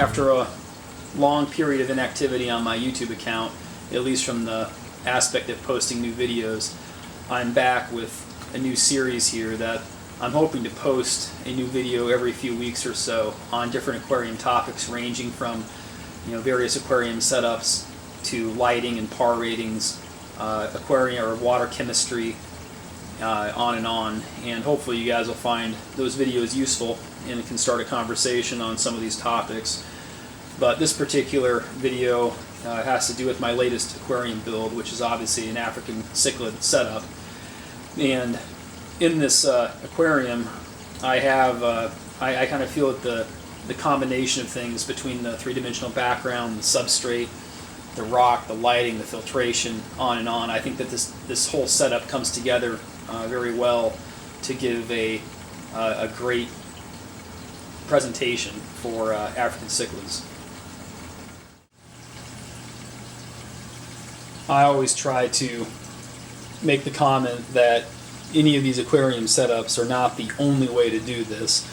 after a long period of inactivity on my YouTube account, at least from the aspect of posting new videos, I'm back with a new series here that I'm hoping to post a new video every few weeks or so on different aquarium topics, ranging from various aquarium setups to lighting and par ratings, aquarium or water chemistry, on and on. And hopefully you guys will find those videos useful and can start a conversation on some of these topics. But this particular video has to do with my latest aquarium build, which is obviously an African cichlid setup. And in this aquarium, I have I kind of feel that the combination of things between the three-dimensional background, the substrate, the rock, the lighting, the filtration, on and on. I think that this whole setup comes together very well to give a great presentation for African cichlids. I always try to make the comment that any of these aquarium setups are not the only way to do this.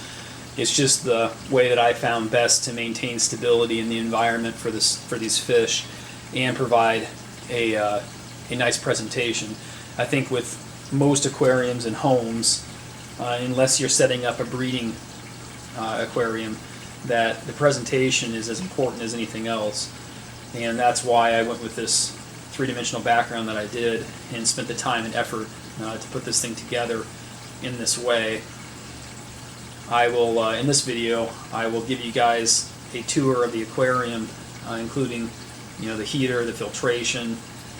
It's just the way that I found best to maintain stability in the environment for these fish and provide a nice presentation. I think with most aquariums and homes, unless you're setting up a breeding aquarium, that the presentation is as important as anything else. And that's why I went with this three-dimensional background that I did and spent the time and effort to put this thing together in this way. I will, in this video, I will give you guys a tour of the aquarium, including the heater, the filtration,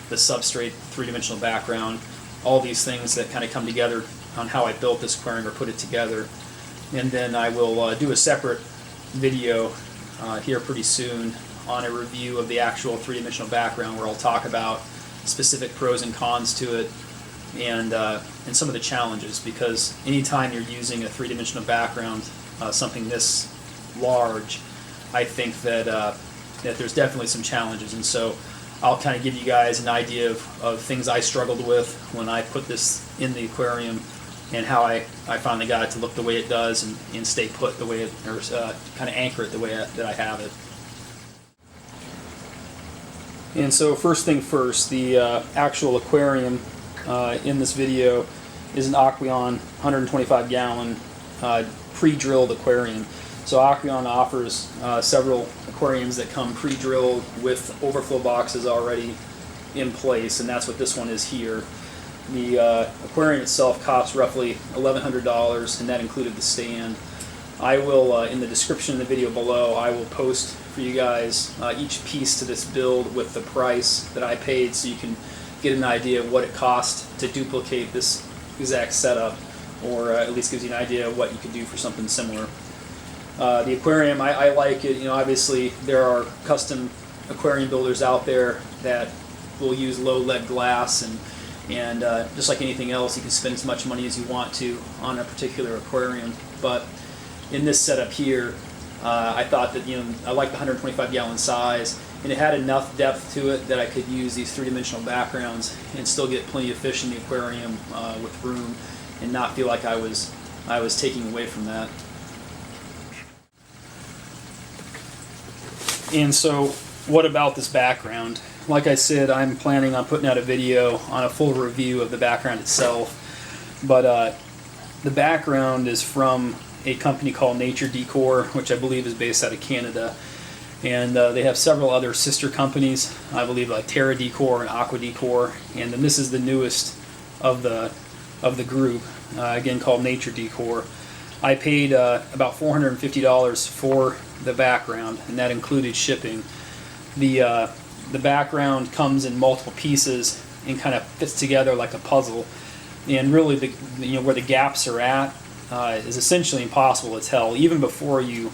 the substrate, three-dimensional background, all these things that kind of come together on how I built this aquarium or put it together. And then I will do a separate video here pretty soon on a review of the actual three-dimensional background, where I'll talk about specific pros and cons to it and some of the challenges, because anytime you're using a three-dimensional background, something this large, I think that there's definitely some challenges. And so I'll kind of give you guys an idea of things I struggled with when I put this in the aquarium, and how I finally got it to look the way it does and stay put the way it, or kind of anchor it the way that I have it. And so first thing first, the actual aquarium in this video is an Aqueon 125 gallon pre-drilled aquarium. So Aqueon offers several aquariums that come pre-drilled with overflow boxes already in place, and that's what this one is here. The aquarium itself costs roughly $1,100, and that included the stand. I will, in the description of the video below, I will post for you guys each piece to this build with the price that I paid, so you can get an idea of what it cost to duplicate this exact setup, or at least gives you an idea of what you could do for something similar. The aquarium, I like it. Obviously there are custom aquarium builders out there that will use low lead glass, and just like anything else, you can spend as much money as you want to on a particular aquarium. But in this setup here, I thought that I like the 125 gallon size, and it had enough depth to it that I could use these three-dimensional backgrounds and still get plenty of fish in the aquarium with room, and not feel like I was taking away from that. And so, what about this background? Like I said, I'm planning on putting out a video on a full review of the background itself, but the background is from a company called NatureDecor, which I believe is based out of Canada, and they have several other sister companies, I believe, like TerraDecor and AquaDecor, and then this is the newest of the group, again called NatureDecor. I paid about $450 for the background, and that included shipping. The background comes in multiple pieces and kind of fits together like a puzzle, and really where the gaps are at is essentially impossible to tell. Even before you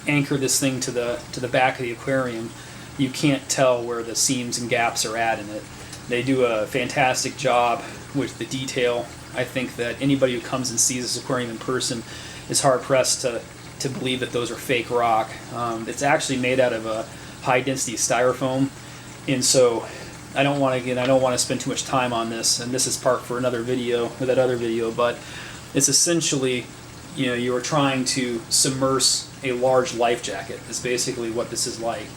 anchor this thing to the back of the aquarium, you can't tell where the seams and gaps are at in it. They do a fantastic job with the detail. I think that anybody who comes and sees this aquarium in person is hard pressed to believe that those are fake rock. It's actually made out of a high density styrofoam, and so I don't want to spend too much time on this, and this is part for another video, or that other video, but it's essentially you are trying to submerge a large life jacket. Is basically what this is like,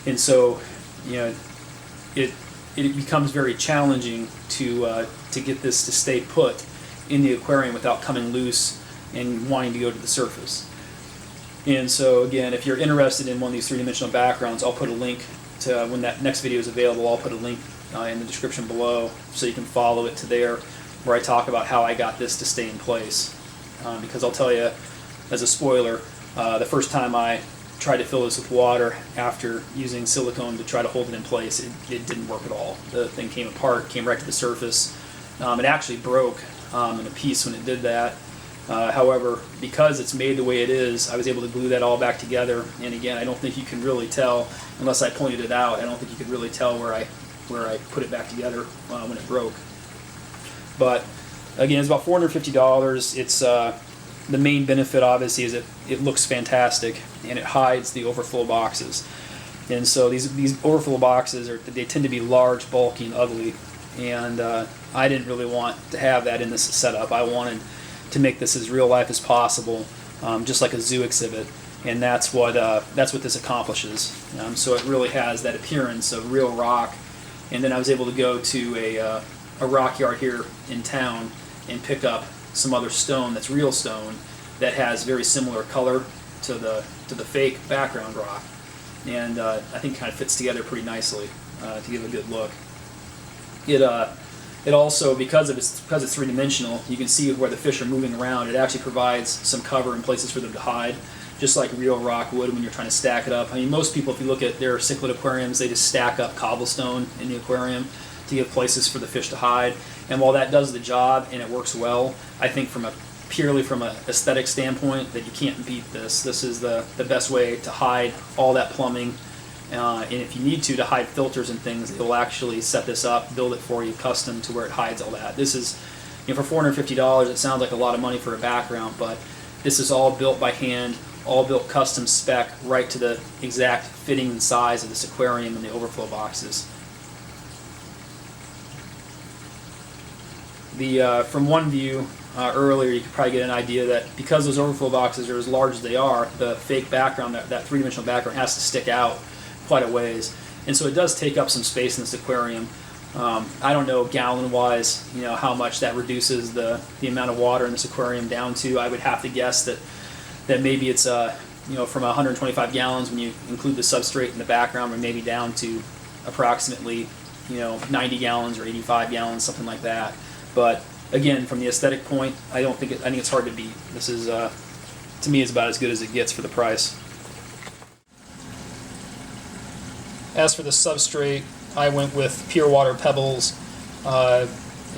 and so it becomes very challenging to get this to stay put in the aquarium without coming loose and wanting to go to the surface. And so again, if you're interested in one of these three-dimensional backgrounds, I'll put a link to when that next video is available. I'll put a link in the description below so you can follow it to there, where I talk about how I got this to stay in place. Because I'll tell you, as a spoiler, the first time I tried to fill this with water after using silicone to try to hold it in place, it didn't work at all. The thing came apart, came right to the surface. It actually broke in a piece when it did that. However, because it's made the way it is, I was able to glue that all back together. And again, I don't think you can really tell, unless I pointed it out, I don't think you could really tell where I put it back together when it broke. But again, it's about $450. It's the main benefit, obviously, is it looks fantastic and it hides the overflow boxes. And so these overflow boxes they tend to be large, bulky, and ugly. And I didn't really want to have that in this setup. I wanted to make this as real life as possible, just like a zoo exhibit. And that's what this accomplishes. So it really has that appearance of real rock. And then I was able to go to a rock yard here in town and pick up some other stone that's real stone that has very similar color to the fake background rock, and I think it kind of fits together pretty nicely to give a good look. It also, because it's three-dimensional, you can see where the fish are moving around. It actually provides some cover and places for them to hide, just like real rock would when you're trying to stack it up. I mean, most people, if you look at their cichlid aquariums, they just stack up cobblestone in the aquarium to give places for the fish to hide. And while that does the job and it works well, I think purely from an aesthetic standpoint that you can't beat this. This is the best way to hide all that plumbing. And if you need to hide filters and things, it'll actually set this up, build it for you custom to where it hides all that. This is, for $450, it sounds like a lot of money for a background, but this is all built by hand, all built custom spec, right to the exact fitting and size of this aquarium and the overflow boxes. From one view earlier, you could probably get an idea that because those overflow boxes are as large as they are, the fake background, that three-dimensional background, has to stick out quite a ways. And so it does take up some space in this aquarium. I don't know gallon-wise, how much that reduces the amount of water in this aquarium down to. I would have to guess that maybe it's from 125 gallons when you include the substrate in the background, or maybe down to approximately 90 gallons or 85 gallons, something like that. But again, from the aesthetic point, I think it's hard to beat. This is, to me, is about as good as it gets for the price. As for the substrate, I went with pure water Pebbles. Probably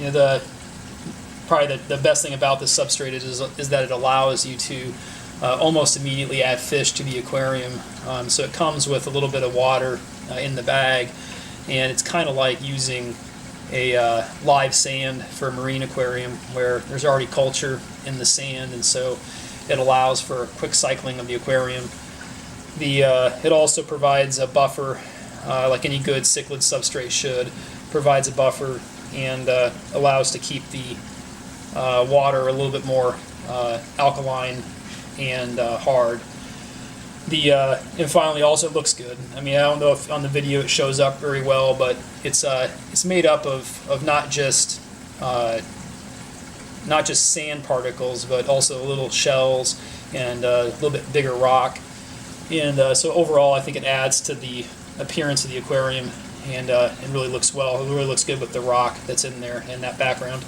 the best thing about this substrate is that it allows you to almost immediately add fish to the aquarium. So it comes with a little bit of water in the bag, and it's kind of like using a live sand for a marine aquarium where there's already culture in the sand, and so it allows for quick cycling of the aquarium. It also provides a buffer, like any good cichlid substrate should, provides a buffer and allows to keep the water a little bit more alkaline and hard. And finally, also looks good. I mean, I don't know if on the video it shows up very well, but it's made up of not just sand particles, but also little shells and a little bit bigger rock. And so overall, I think it adds to the appearance of the aquarium, and it really looks well. It really looks good with the rock that's in there and that background.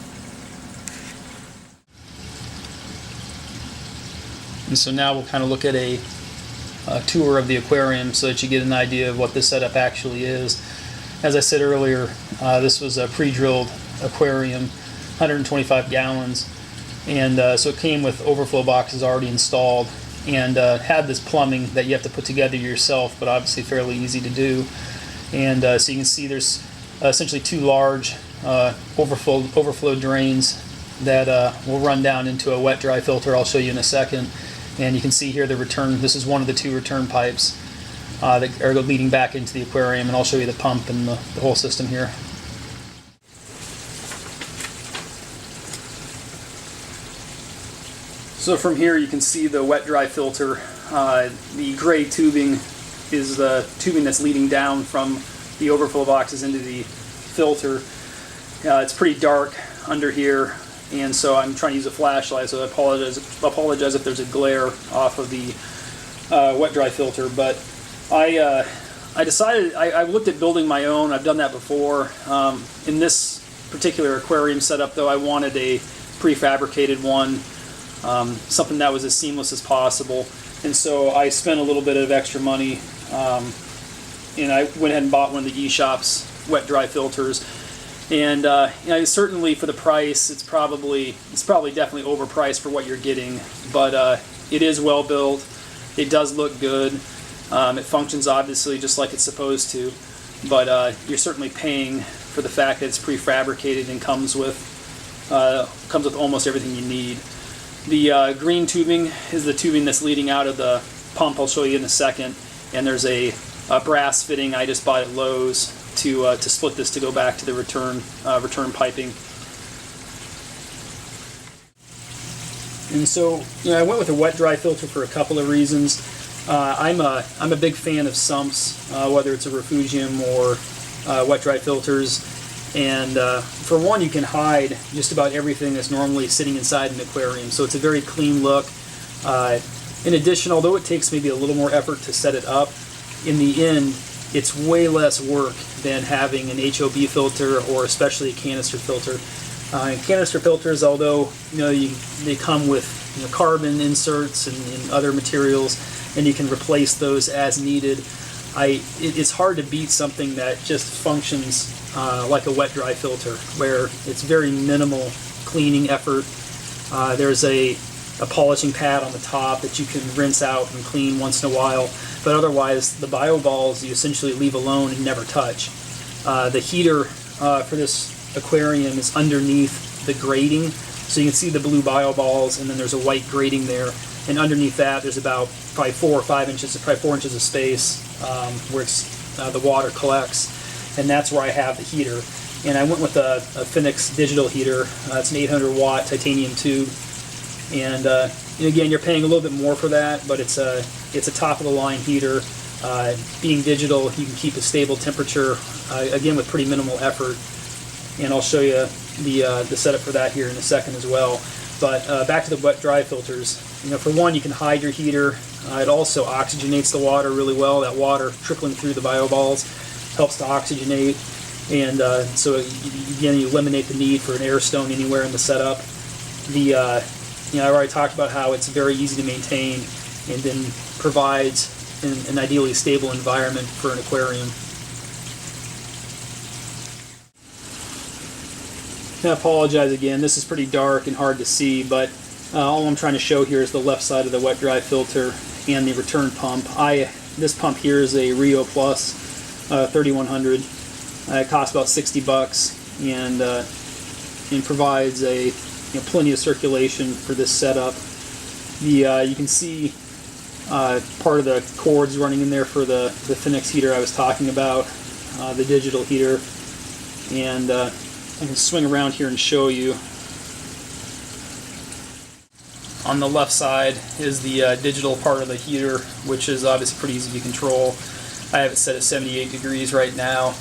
And so now we'll kind of look at a tour of the aquarium so that you get an idea of what this setup actually is. As I said earlier, this was a pre-drilled aquarium, 125 gallons, and so it came with overflow boxes already installed, and had this plumbing that you have to put together yourself, but obviously fairly easy to do. And so you can see there's essentially two large overflow drains that will run down into a wet-dry filter. I'll show you in a second. And you can see here the return. This is one of the two return pipes that are leading back into the aquarium, and I'll show you the pump and the whole system here. So from here you can see the wet-dry filter. The gray tubing is the tubing that's leading down from the overflow boxes into the filter. It's pretty dark under here, and so I'm trying to use a flashlight, so I apologize if there's a glare off of the wet-dry filter. But I decided, I looked at building my own. I've done that before. In this particular aquarium setup, though, I wanted a prefabricated one, something that was as seamless as possible. And so I spent a little bit of extra money, and I went ahead and bought one of the Eshopps wet-dry filters. And you know, certainly for the price, it's probably definitely overpriced for what you're getting. But it is well built. It does look good. It functions obviously just like it's supposed to. But you're certainly paying for the fact that it's prefabricated and comes with almost everything you need. The green tubing is the tubing that's leading out of the pump. I'll show you in a second. And there's a brass fitting I just bought at Lowe's to split this to go back to the return piping. And so, you know, I went with a wet-dry filter for a couple of reasons. I'm a big fan of sumps, whether it's a refugium or wet-dry filters. And for one, you can hide just about everything that's normally sitting inside an aquarium, so it's a very clean look. In addition, although it takes maybe a little more effort to set it up, in the end, it's way less work than having an HOB filter or especially a canister filter. Canister filters, although you know they come with carbon inserts and other materials, and you can replace those as needed. It's hard to beat something that just functions like a wet-dry filter, where it's very minimal cleaning effort. There's a polishing pad on the top that you can rinse out and clean once in a while, but otherwise the bio balls you essentially leave alone and never touch. The heater for this aquarium is underneath the grating, so you can see the blue bio balls, and then there's a white grating there, and underneath that there's about probably 4 or 5 inches, probably 4 inches of space where the water collects, and that's where I have the heater. And I went with a Finnex digital heater. It's an 800 watt titanium tube, and again, you're paying a little bit more for that, but it's a top of the line heater. Being digital, you can keep a stable temperature again with pretty minimal effort, and I'll show you the setup for that here in a second as well. But back to the wet-dry filters. For one, you can hide your heater. It also oxygenates the water really well. That water trickling through the bio balls helps to oxygenate, and so again, you eliminate the need for an air stone anywhere in the setup. I already talked about how it's very easy to maintain, and then provides an ideally stable environment for an aquarium. I apologize again, this is pretty dark and hard to see, but all I'm trying to show here is the left side of the wet-dry filter and the return pump. This pump here is a Rio Plus 3100. It costs about $60 and provides plenty of circulation for this setup. You can see part of the cords running in there for the Finnex heater I was talking about, the digital heater, and I can swing around here and show you. On the left side is the digital part of the heater, which is obviously pretty easy to control. I have it set at 78 degrees right now.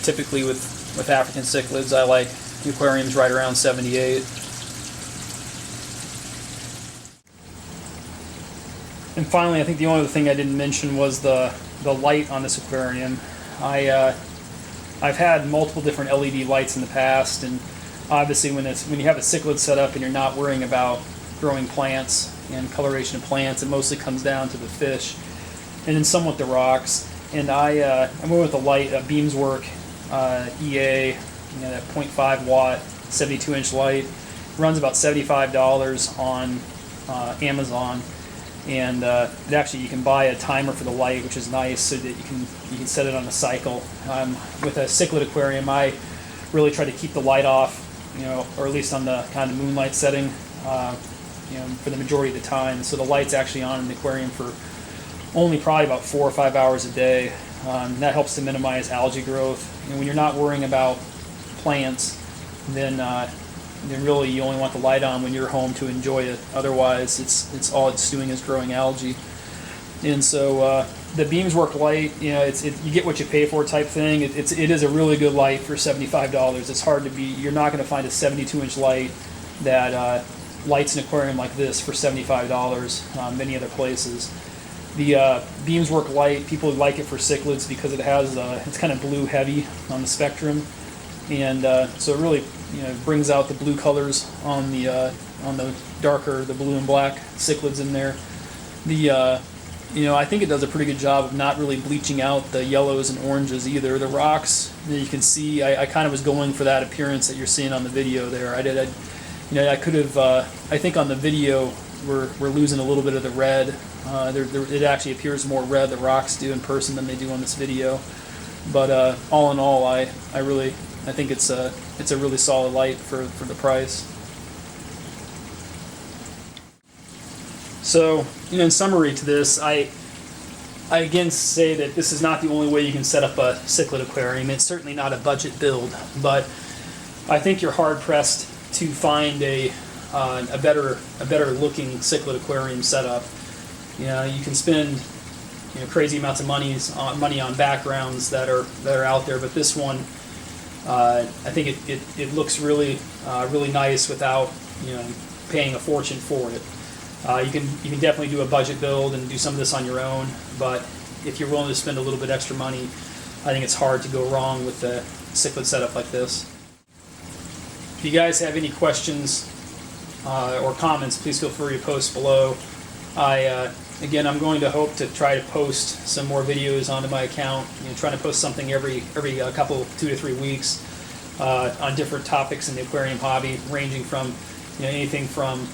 Typically with African cichlids, I like the aquariums right around 78. And finally, I think the only other thing I didn't mention was the light on this aquarium. I've had multiple different LED lights in the past, and obviously when you have a cichlid set up and you're not worrying about growing plants and coloration of plants, it mostly comes down to the fish and then somewhat the rocks. And I went with a light, a Beamswork EA, that 0.5 watt 72-inch light. Runs about $75 on Amazon, and actually you can buy a timer for the light, which is nice, so that you can set it on a cycle. With a cichlid aquarium, I really try to keep the light off, or at least on the kind of moonlight setting, for the majority of the time. So the light's actually on in the aquarium for only probably about 4 or 5 hours a day. That helps to minimize algae growth. And when you're not worrying about plants, then And really, you only want the light on when you're home to enjoy it. Otherwise, it's all it's doing is growing algae. And so the Beamswork light, you know, you get what you pay for type thing. It is a really good light for $75. It's hard to beat. You're not going to find a 72-inch light that lights an aquarium like this for $75 many other places. The Beamswork light, people like it for cichlids because it has it's kind of blue heavy on the spectrum, and so it really, you know, brings out the blue colors on the darker, the blue and black cichlids in there. You know, I think it does a pretty good job of not really bleaching out the yellows and oranges either. The rocks, you can see, I kind of was going for that appearance that you're seeing on the video there. You know, I could have, I think on the video we're losing a little bit of the red. It actually appears more red, the rocks do in person than they do on this video. But all in all, I think it's a really solid light for the price. So, you know, in summary to this, I again say that this is not the only way you can set up a cichlid aquarium. It's certainly not a budget build, but I think you're hard pressed to find a better looking cichlid aquarium setup. You know, you can spend, you know, crazy amounts of money on backgrounds that are out there, but this one, I think it looks really nice without, you know, paying a fortune for it. You can definitely do a budget build and do some of this on your own, but if you're willing to spend a little bit extra money, I think it's hard to go wrong with a cichlid setup like this. If you guys have any questions or comments, please feel free to post below. Again, I'm going to hope to try to post some more videos onto my account. You know, trying to post something every couple, 2 to 3 weeks on different topics in the aquarium hobby, ranging from, you know, anything from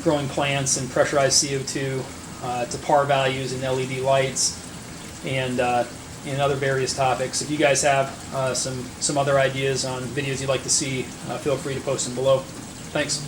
growing plants and pressurized CO2 to PAR values and LED lights, and other various topics. If you guys have some other ideas on videos you'd like to see, feel free to post them below. Thanks.